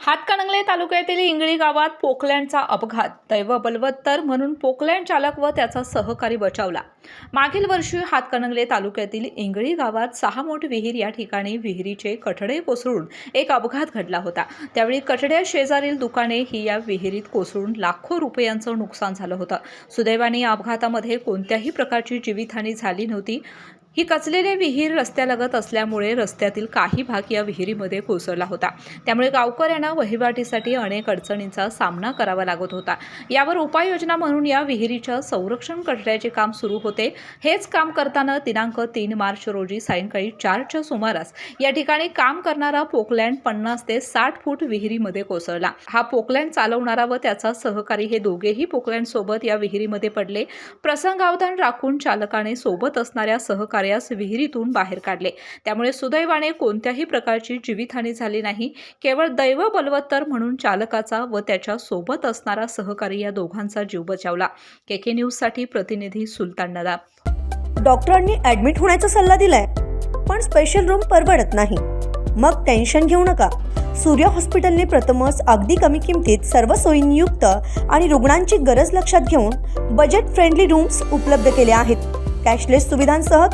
हातकणंगले तालुक्यातील इंगळी गावात पोकलँडचा अपघात, दैव बलवत्तर म्हणून पोकलँड चालक व त्याचा सहकारी बचावला। मागील वर्षी हातकणंगले तालुक्यातील इंगळी गावात 6 मोठ विहीर या ठिकाणी विहिरीचे कठडे कोसळून एक अपघात घडला होता। त्यावेळी कठड्या शेजारील दुकाने ही या विहिरीत कोसळून लाखो रुपयांचं नुकसान झालं होतं। सुदैवाने या अपघातामध्ये कोणत्याही प्रकारची जीवितहानी झाली नव्हती। ही कचलेली विहीर रस्त्यालगत असल्यामुळे रस्त्यातील काही भाग या विहिरीमध्ये कोसळला होता। त्यामुळे गावकऱ्यांना वहिवाटीसाठी अनेक अडचणींचा सामना करावा लागत होता। यावर उपाययोजना म्हणून या विहिरीच्या संरक्षण कठड्याचे काम सुरू होते। हेच काम करताना दिनांक 3 मार्च रोजी सायंकाळी 4च्या सुमारास या ठिकाणी काम करणारा पोकलँड 50 ते 60 फूट विहिरीमध्ये कोसळला। हा पोकलँड चालवणारा व त्याचा सहकारी हे दोघेही पोकलँड सोबत या विहिरीमध्ये पडले। प्रसंगावधान राखून चालकाने सोबत असणाऱ्या सहकार्यास विहिरीतून बाहेर काढले। त्यामुळे सुदैवाने कोणत्याही प्रकारची जीवितहानी झाली नाही। केवळ दैव बलवत्तर म्हणून चालकाचा व त्याच्या सोबत असणारा सहकारी या दोघांचा जीव बचावला। केके न्यूज साठी प्रतिनिधी सुलतान नदाब। डॉक्टरांनी ऍडमिट होण्याचा सल्ला दिलाय, पण स्पेशल रूम परवडत नाही। मग टेन्शन घेऊ नका। सूर्य हॉस्पिटलने प्रथमच अगदी कमी किमतीत सर्व सोयींयुक्त आणि रुग्णांची गरज लक्षात घेऊन बजेट फ्रेंडली रूम्स उपलब्ध केले आहेत। कॅशलेस सुविधांसह